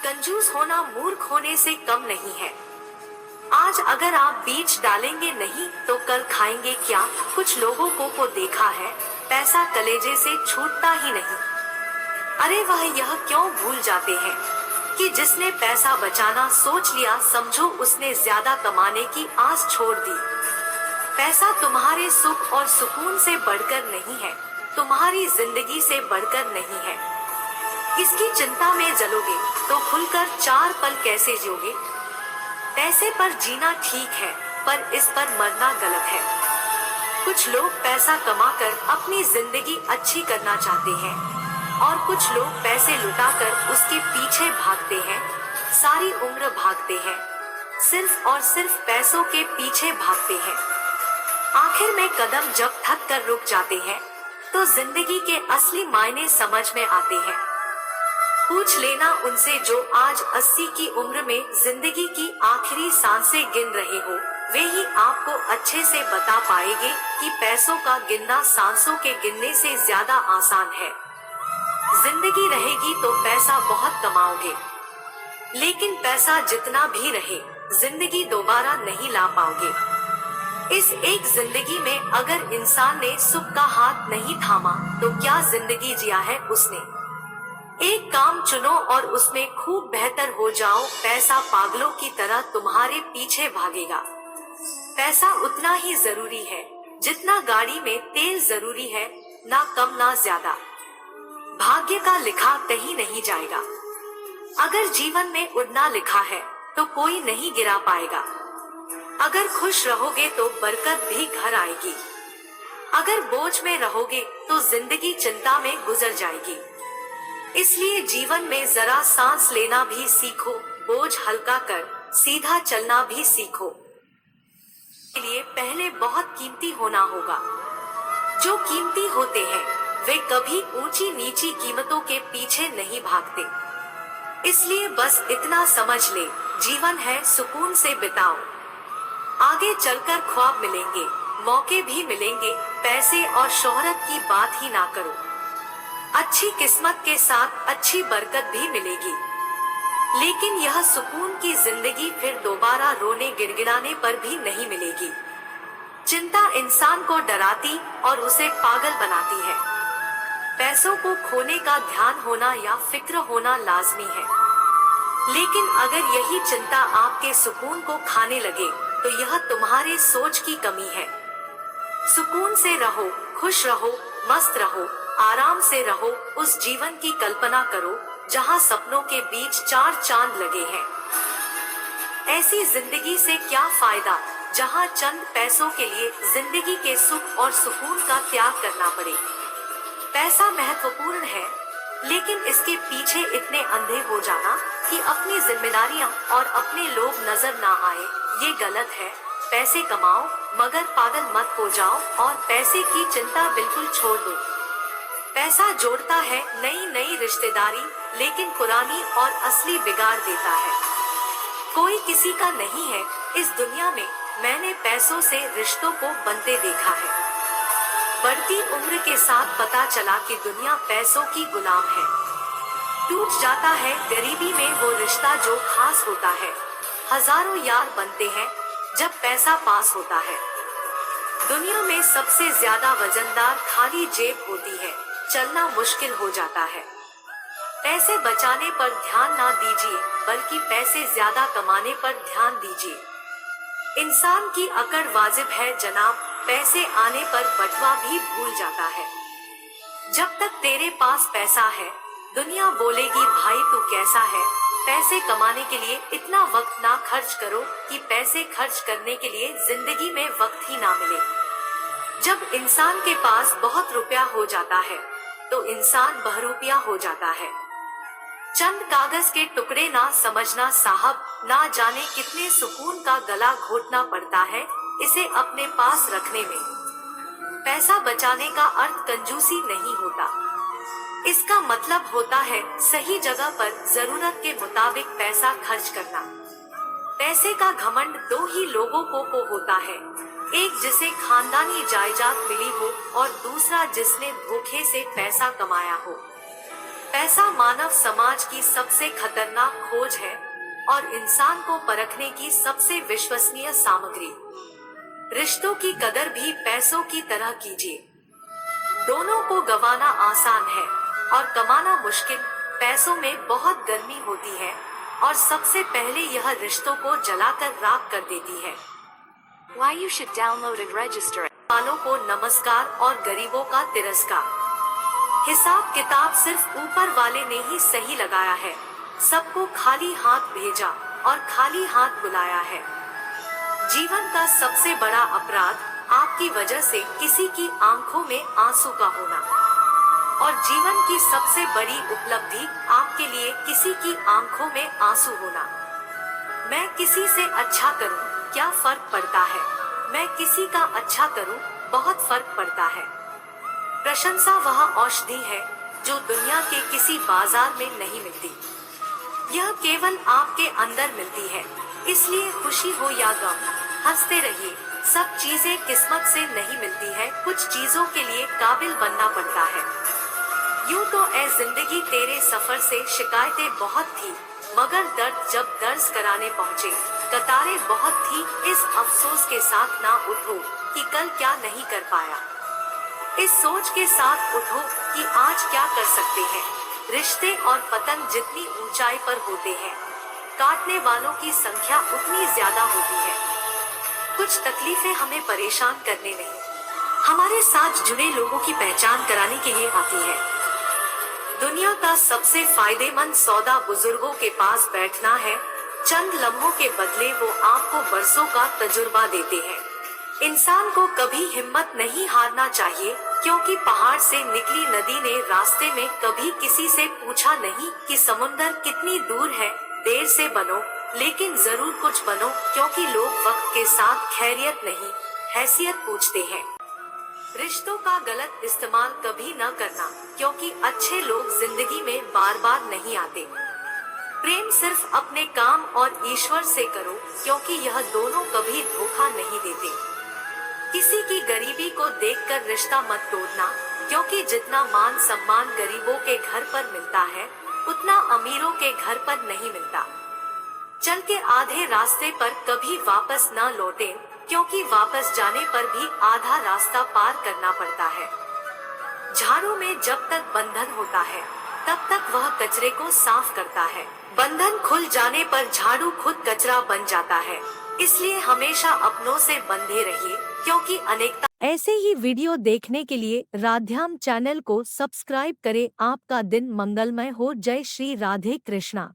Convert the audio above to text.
कंजूस होना मूर्ख होने से कम नहीं है। आज अगर आप बीज डालेंगे नहीं तो कल खाएंगे क्या। कुछ लोगों को देखा है, पैसा कलेजे से छूटता ही नहीं। अरे वह यह क्यों भूल जाते हैं कि जिसने पैसा बचाना सोच लिया, समझो उसने ज्यादा कमाने की आस छोड़ दी। पैसा तुम्हारे सुख और सुकून से बढ़कर नहीं है, तुम्हारी जिंदगी से बढ़कर नहीं है। इसकी चिंता में जलोगे तो खुलकर 4 पल कैसे जियोगे। पैसे पर जीना ठीक है, पर इस पर मरना गलत है। कुछ लोग पैसा कमाकर अपनी जिंदगी अच्छी करना चाहते हैं और कुछ लोग पैसे लुटाकर उसके पीछे भागते हैं, सारी उम्र भागते हैं, सिर्फ और सिर्फ पैसों के पीछे भागते हैं। आखिर में कदम जब थक कर रुक जाते हैं तो जिंदगी के असली मायने समझ में आते हैं। पूछ लेना उनसे जो आज 80 की उम्र में जिंदगी की आखिरी सांसें गिन रहे हो, वे ही आपको अच्छे से बता पाएंगे कि पैसों का गिनना सांसों के गिनने से ज्यादा आसान है। जिंदगी रहेगी तो पैसा बहुत कमाओगे, लेकिन पैसा जितना भी रहे जिंदगी दोबारा नहीं ला पाओगे। इस एक जिंदगी में अगर इंसान ने सुख का हाथ नहीं थामा तो क्या जिंदगी जिया है उसने। एक काम चुनो और उसमें खूब बेहतर हो जाओ। पैसा पागलों की तरह तुम्हारे पीछे भागेगा। पैसा उतना ही जरूरी है जितना गाड़ी में तेल जरूरी है, ना कम ना ज्यादा। भाग्य का लिखा कहीं नहीं जाएगा। अगर जीवन में उड़ना लिखा है तो कोई नहीं गिरा पाएगा। अगर खुश रहोगे तो बरकत भी घर आएगी। अगर बोझ में रहोगे तो जिंदगी चिंता में गुजर जाएगी। इसलिए जीवन में जरा सांस लेना भी सीखो, बोझ हल्का कर सीधा चलना भी सीखो। के लिए पहले बहुत कीमती होना होगा। जो कीमती होते हैं वे कभी ऊंची नीची कीमतों के पीछे नहीं भागते। इसलिए बस इतना समझ ले, जीवन है सुकून से बिताओ। आगे चलकर ख्वाब मिलेंगे, मौके भी मिलेंगे, पैसे और शोहरत की बात ही ना करो। अच्छी किस्मत के साथ अच्छी बरकत भी मिलेगी, लेकिन यह सुकून की जिंदगी फिर दोबारा रोने गिड़गिड़ाने पर भी नहीं मिलेगी। चिंता इंसान को डराती और उसे पागल बनाती है। पैसों को खोने का ध्यान होना या फिक्र होना लाजमी है, लेकिन अगर यही चिंता आपके सुकून को खाने लगे तो यह तुम्हारे सोच की कमी है। सुकून से रहो, खुश रहो, मस्त रहो, आराम से रहो। उस जीवन की कल्पना करो जहां सपनों के बीच 4 चांद लगे हैं। ऐसी जिंदगी से क्या फायदा जहां चंद पैसों के लिए जिंदगी के सुख और सुकून का त्याग करना पड़े। पैसा महत्वपूर्ण है, लेकिन इसके पीछे इतने अंधे हो जाना कि अपनी जिम्मेदारियां और अपने लोग नजर ना आए, ये गलत है। पैसे कमाओ मगर पागल मत हो जाओ और पैसे की चिंता बिल्कुल छोड़ दो। पैसा जोड़ता है नई नई रिश्तेदारी, लेकिन पुरानी और असली बिगाड़ देता है। कोई किसी का नहीं है इस दुनिया में। मैंने पैसों से रिश्तों को बनते देखा है। बढ़ती उम्र के साथ पता चला कि दुनिया पैसों की गुलाम है। टूट जाता है गरीबी में वो रिश्ता जो खास होता है। हजारों यार बनते हैं जब पैसा पास होता है। दुनिया में सबसे ज्यादा वजनदार खाली जेब होती है, चलना मुश्किल हो जाता है। पैसे बचाने पर ध्यान ना दीजिए, बल्कि पैसे ज्यादा कमाने पर ध्यान दीजिए। इंसान की अकड़ वाजिब है जनाब, पैसे आने पर बटवा भी भूल जाता है। जब तक तेरे पास पैसा है दुनिया बोलेगी भाई तू कैसा है। पैसे कमाने के लिए इतना वक्त ना खर्च करो कि पैसे खर्च करने के लिए जिंदगी में वक्त ही ना मिले। जब इंसान के पास बहुत रुपया हो जाता है तो इंसान बहरूपिया हो जाता है। चंद कागज के टुकड़े ना समझना साहब, ना जाने कितने सुकून का गला घोटना पड़ता है इसे अपने पास रखने में। पैसा बचाने का अर्थ कंजूसी नहीं होता, इसका मतलब होता है सही जगह पर जरूरत के मुताबिक पैसा खर्च करना। पैसे का घमंड 2 ही लोगों को होता है, एक जिसे खानदानी जायदाद मिली हो और दूसरा जिसने धोखे से पैसा कमाया हो। पैसा मानव समाज की सबसे खतरनाक खोज है और इंसान को परखने की सबसे विश्वसनीय सामग्री। रिश्तों की कदर भी पैसों की तरह कीजिए। दोनों को गंवाना आसान है और कमाना मुश्किल। पैसों में बहुत गर्मी होती है और सबसे पहले यह रिश्तों को जलाकर राख कर देती है। Why you should download and register it. वालों को नमस्कार और गरीबों का तिरस्कार। हिसाब किताब सिर्फ ऊपर वाले ने ही सही लगाया है। सबको खाली हाथ भेजा और खाली हाथ बुलाया है। जीवन का सबसे बड़ा अपराध आपकी वजह से किसी की आंखों में आंसू का होना और जीवन की सबसे बड़ी उपलब्धि आपके लिए किसी की आंखों में आंसू होना। मैं किसी से अच्छा करूं, क्या फर्क पड़ता है? मैं किसी का अच्छा करूं, बहुत फर्क पड़ता है। प्रशंसा वह औषधि है जो दुनिया के किसी बाजार में नहीं मिलती। यह केवल आपके अंदर मिलती है। इसलिए खुशी हो या गम, हंसते रहिए। सब चीजें किस्मत से नहीं मिलती है, कुछ चीजों के लिए काबिल बनना पड़ता है। यूं तो ऐ जिंदगी तेरे सफर से शिकायतें बहुत थी, मगर दर्द जब दर्ज कराने पहुँचे कतारें बहुत थी। इस अफसोस के साथ ना उठो कि कल क्या नहीं कर पाया, इस सोच के साथ उठो कि आज क्या कर सकते हैं। रिश्ते और पतंग जितनी ऊंचाई पर होते हैं, काटने वालों की संख्या उतनी ज्यादा होती है। कुछ तकलीफें हमें परेशान करने नहीं, हमारे साथ जुड़े लोगों की पहचान कराने के लिए आती है। दुनिया का सबसे फायदेमंद सौदा बुजुर्गों के पास बैठना है। चंद लम्हों के बदले वो आपको बरसों का तजुर्बा देते हैं। इंसान को कभी हिम्मत नहीं हारना चाहिए, क्योंकि पहाड़ से निकली नदी ने रास्ते में कभी किसी से पूछा नहीं कि समुंदर कितनी दूर है। देर से बनो लेकिन जरूर कुछ बनो, क्योंकि लोग वक्त के साथ खैरियत नहीं हैसियत पूछते हैं। रिश्तों का गलत इस्तेमाल कभी न करना, क्योंकि अच्छे लोग जिंदगी में बार बार नहीं आते। प्रेम सिर्फ अपने काम और ईश्वर से करो, क्योंकि यह दोनों कभी धोखा नहीं देते। किसी की गरीबी को देखकर रिश्ता मत तोड़ना, क्योंकि जितना मान सम्मान गरीबों के घर पर मिलता है उतना अमीरों के घर पर नहीं मिलता। चल के आधे रास्ते पर कभी वापस न लौटें, क्योंकि वापस जाने पर भी आधा रास्ता पार करना पड़ता है। झाड़ू में जब तक बंधन होता है तब तक वह कचरे को साफ करता है। बंधन खुल जाने पर झाड़ू खुद कचरा बन जाता है। इसलिए हमेशा अपनों से बंधे रहिए, क्योंकि अनेकता। ऐसे ही वीडियो देखने के लिए राध्याम चैनल को सब्सक्राइब करें। आपका दिन मंगलमय हो। जय श्री राधे कृष्णा।